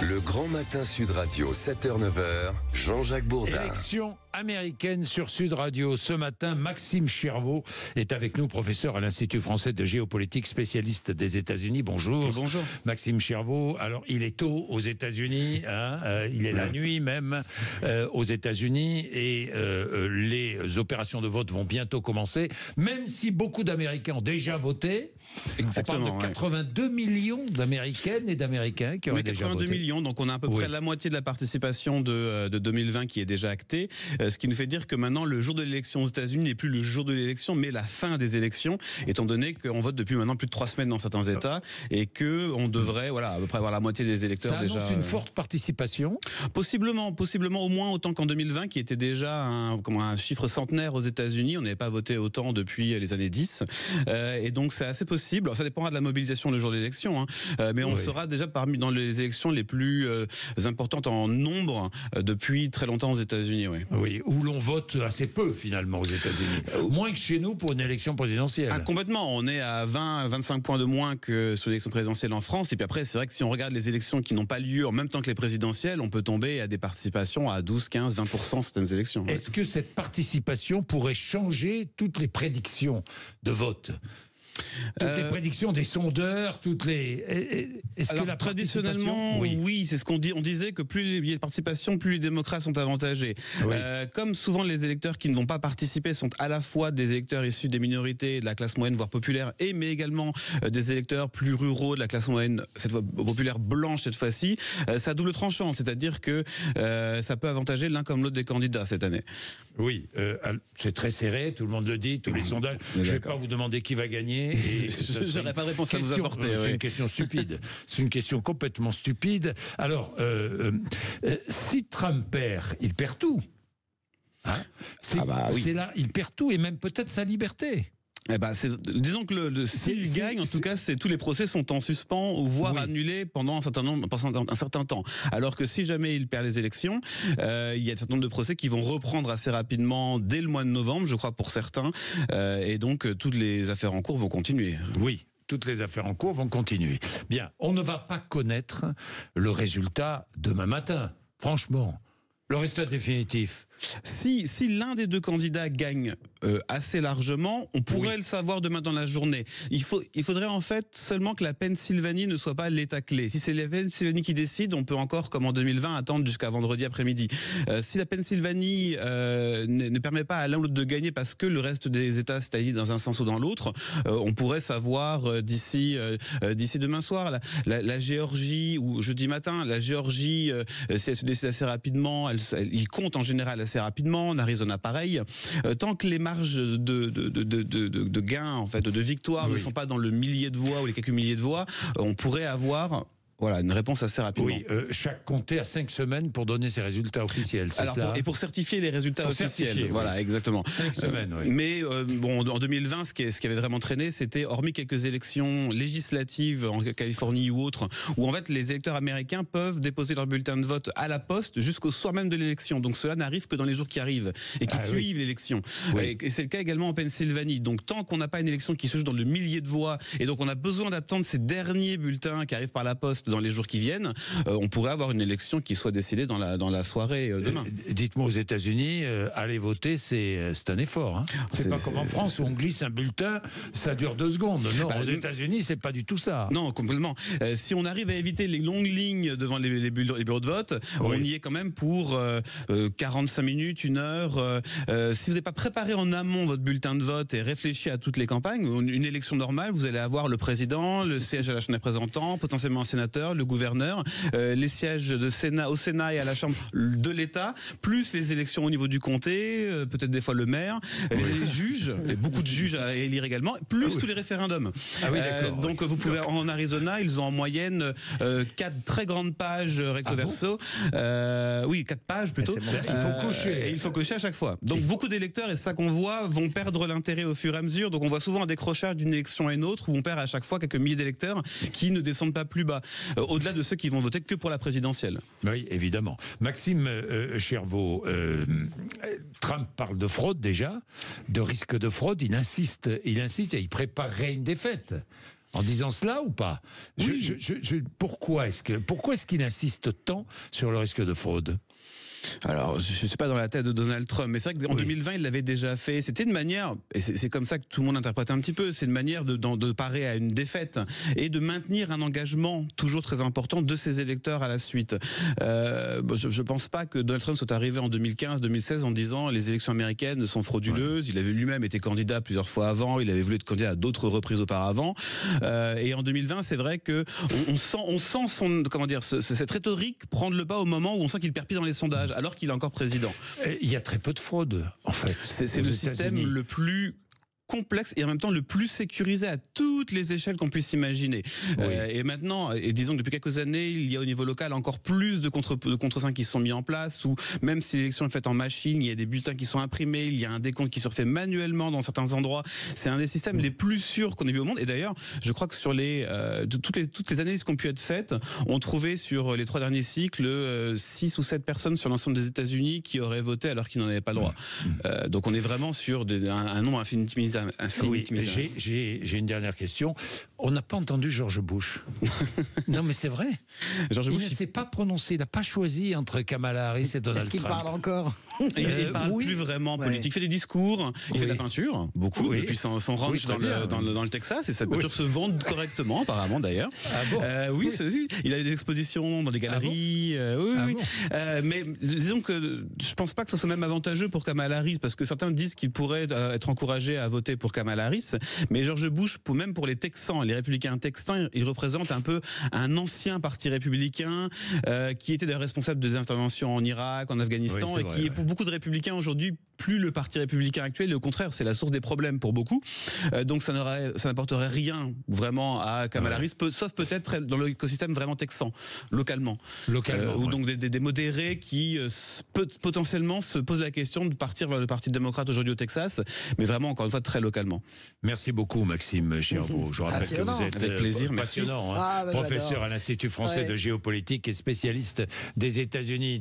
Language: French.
Le Grand Matin Sud Radio, 7h-9h, Jean-Jacques Bourdin. Élection américaine sur Sud Radio. Ce matin, Maxime Chervaux est avec nous, professeur à l'Institut français de géopolitique, spécialiste des États-Unis. Bonjour. Bonjour. Maxime Chervaux. Alors, il est tôt aux États-Unis, il est la nuit même aux États-Unis, et les opérations de vote vont bientôt commencer, même si beaucoup d'Américains ont déjà voté. Exactement, on parle de 82 millions d'Américaines et d'Américains qui auraient déjà voté. 82 millions, donc on a à peu près la moitié de la participation de 2020 qui est déjà actée, ce qui nous fait dire que maintenant le jour de l'élection aux États-Unis n'est plus le jour de l'élection, mais la fin des élections, étant donné qu'on vote depuis maintenant plus de 3 semaines dans certains États, et que on devrait, à peu près avoir la moitié des électeurs ça déjà. Ça annonce une forte participation. Possiblement au moins autant qu'en 2020, qui était déjà un chiffre centenaire aux États-Unis. On n'avait pas voté autant depuis les années 10, et donc c'est assez possible. Alors, ça dépendra de la mobilisation le jour de l'élection, mais on sera déjà dans les élections les plus importantes en nombre depuis très longtemps aux États-Unis. Oui, où l'on vote assez peu finalement aux États-Unis. Moins que chez nous pour une élection présidentielle. Complètement. On est à 20-25 points de moins que sur l'élection présidentielle en France. Et puis après, c'est vrai que si on regarde les élections qui n'ont pas lieu en même temps que les présidentielles, on peut tomber à des participations à 12, 15, 20% certaines élections. Est-ce que cette participation pourrait changer toutes les prédictions de vote ? Toutes les prédictions des sondeurs, Est-ce que la traditionnellement, oui, c'est ce qu'on dit. On disait que plus il y a de participation, plus les démocrates sont avantagés. Oui. Comme souvent les électeurs qui ne vont pas participer sont à la fois des électeurs issus des minorités, de la classe moyenne voire populaire, mais également des électeurs plus ruraux de la classe moyenne, cette fois populaire blanche cette fois-ci, ça a double tranchant, c'est-à-dire que ça peut avantager l'un comme l'autre des candidats cette année. Oui, c'est très serré, tout le monde le dit, tous les sondages. Je ne vais pas vous demander qui va gagner. Je n'aurais pas de réponse à vous apporter. C'est une question stupide. C'est une question complètement stupide. Alors, si Trump perd, il perd tout. C'est là, il perd tout, et même peut-être sa liberté. Disons que s'il gagne, en tout cas, tous les procès sont en suspens ou voire annulés pendant un certain temps. Alors que si jamais il perd les élections, il y a un certain nombre de procès qui vont reprendre assez rapidement dès le mois de novembre, je crois pour certains, et donc toutes les affaires en cours vont continuer. Oui. Toutes les affaires en cours vont continuer. Bien, on ne va pas connaître le résultat demain matin, franchement. Le résultat définitif. Si l'un des deux candidats gagne assez largement, on pourrait le savoir demain dans la journée. Il faudrait en fait seulement que la Pennsylvanie ne soit pas l'État clé. Si c'est la Pennsylvanie qui décide, on peut encore, comme en 2020, attendre jusqu'à vendredi après-midi. Si la Pennsylvanie ne permet pas à l'un ou l'autre de gagner parce que le reste des États s'est allié dans un sens ou dans l'autre, on pourrait savoir d'ici demain soir. La Géorgie, ou jeudi matin, la Géorgie, si elle se décide assez rapidement, il compte en général assez rapidement. En Arizona, pareil. Tant que les marges de gains, en fait, de victoire ne sont pas dans le millier de voix ou les quelques milliers de voix, on pourrait avoir une réponse assez rapidement. Oui, chaque comté a 5 semaines pour donner ses résultats officiels, c'est cela. Et pour certifier les résultats officiels. Voilà, exactement. 5 semaines, oui. Mais en 2020, ce qui avait vraiment traîné, c'était, hormis quelques élections législatives en Californie ou autres, où en fait les électeurs américains peuvent déposer leur bulletin de vote à la poste jusqu'au soir même de l'élection. Donc cela n'arrive que dans les jours qui arrivent et qui suivent l'élection. Oui. Et c'est le cas également en Pennsylvanie. Donc tant qu'on n'a pas une élection qui se joue dans le millier de voix, et donc on a besoin d'attendre ces derniers bulletins qui arrivent par la poste dans les jours qui viennent, on pourrait avoir une élection qui soit décidée dans la soirée demain. Dites-moi, aux États-Unis, aller voter, c'est un effort. C'est pas comme en France où on glisse un bulletin, ça dure 2 secondes. Non, aux États-Unis, c'est pas du tout ça. Non, complètement. Si on arrive à éviter les longues lignes devant les bureaux de vote, on y est quand même pour 45 minutes, 1 heure. Si vous n'avez pas préparé en amont votre bulletin de vote et réfléchi à toutes les campagnes, une élection normale, vous allez avoir le président, le siège à la Chambre des représentants, potentiellement un sénateur, le gouverneur, les sièges au Sénat et à la Chambre de l'État, plus les élections au niveau du comté, peut-être des fois le maire, les juges, et beaucoup de juges à élire également, plus tous les référendums. Donc vous pouvez, en Arizona, ils ont en moyenne 4 très grandes pages recto verso. 4 pages plutôt. Il faut cocher. Et il faut cocher à chaque fois. Donc beaucoup d'électeurs, et c'est ça qu'on voit, vont perdre l'intérêt au fur et à mesure. Donc on voit souvent un décrochage d'une élection à une autre où on perd à chaque fois quelques milliers d'électeurs qui ne descendent pas plus bas. Au-delà de ceux qui vont voter que pour la présidentielle. Oui, évidemment. Maxime Chervaux, Trump parle de fraude déjà, de risque de fraude. Il insiste et il préparerait une défaite. en disant cela ou pas? Oui. Pourquoi est-ce qu'il insiste tant sur le risque de fraude? Alors, je ne suis pas dans la tête de Donald Trump, mais c'est vrai qu'en 2020, il l'avait déjà fait. C'était une manière, et c'est comme ça que tout le monde interprète un petit peu, c'est une manière de parer à une défaite et de maintenir un engagement toujours très important de ses électeurs à la suite. Je ne pense pas que Donald Trump soit arrivé en 2015-2016 en disant les élections américaines sont frauduleuses. Ouais. Il avait lui-même été candidat plusieurs fois avant, il avait voulu être candidat à d'autres reprises auparavant. Et en 2020, c'est vrai que on sent son, comment dire, cette rhétorique prendre le pas au moment où on sent qu'il perd pied dans les sondages, alors qu'il est encore président. Il y a très peu de fraude, en fait. C'est le système le plus complexe et en même temps le plus sécurisé à toutes les échelles qu'on puisse imaginer. Oui. Et maintenant, et disons que depuis quelques années, il y a au niveau local encore plus de contre-seins qui sont mis en place, où même si l'élection est faite en machine, il y a des bulletins qui sont imprimés, il y a un décompte qui se refait manuellement dans certains endroits. C'est un des systèmes les plus sûrs qu'on ait vu au monde. Et d'ailleurs, je crois que sur toutes les analyses qui ont pu être faites, on trouvait sur les 3 derniers cycles 6 ou 7 personnes sur l'ensemble des États-Unis qui auraient voté alors qu'ils n'en avaient pas le droit. Donc on est vraiment sur un nombre infinitésimale. Oui, j'ai une dernière question. On n'a pas entendu George Bush. Non, mais c'est vrai. George Bush, il ne s'est pas prononcé, il n'a pas choisi entre Kamala Harris et Donald Trump. Est-ce qu'il parle encore? Il parle plus vraiment politique. Il fait des discours, il fait de la peinture, beaucoup, depuis son ranch dans le Texas, et sa peinture se vend correctement, apparemment d'ailleurs. Ah bon? Oui, il a des expositions dans des galeries. Mais disons que je pense pas que ce soit même avantageux pour Kamala Harris, parce que certains disent qu'il pourrait être encouragé à voter pour Kamala Harris, mais George Bush, même pour les Texans, les républicains texans, il représente un peu un ancien parti républicain qui était d'ailleurs responsable des interventions en Irak, en Afghanistan, et qui est pour beaucoup de républicains aujourd'hui plus le parti républicain actuel, et au contraire, c'est la source des problèmes pour beaucoup. Donc ça n'apporterait rien vraiment à Kamala Harris, sauf peut-être dans l'écosystème vraiment texan, localement. Ou donc des modérés qui potentiellement se posent la question de partir vers le Parti démocrate aujourd'hui au Texas, mais vraiment, encore une fois, très localement. Merci beaucoup, Maxime Chirbeau. Je rappelle que vous êtes avec plaisir, passionnant, professeur à l'Institut français de géopolitique et spécialiste des États-Unis.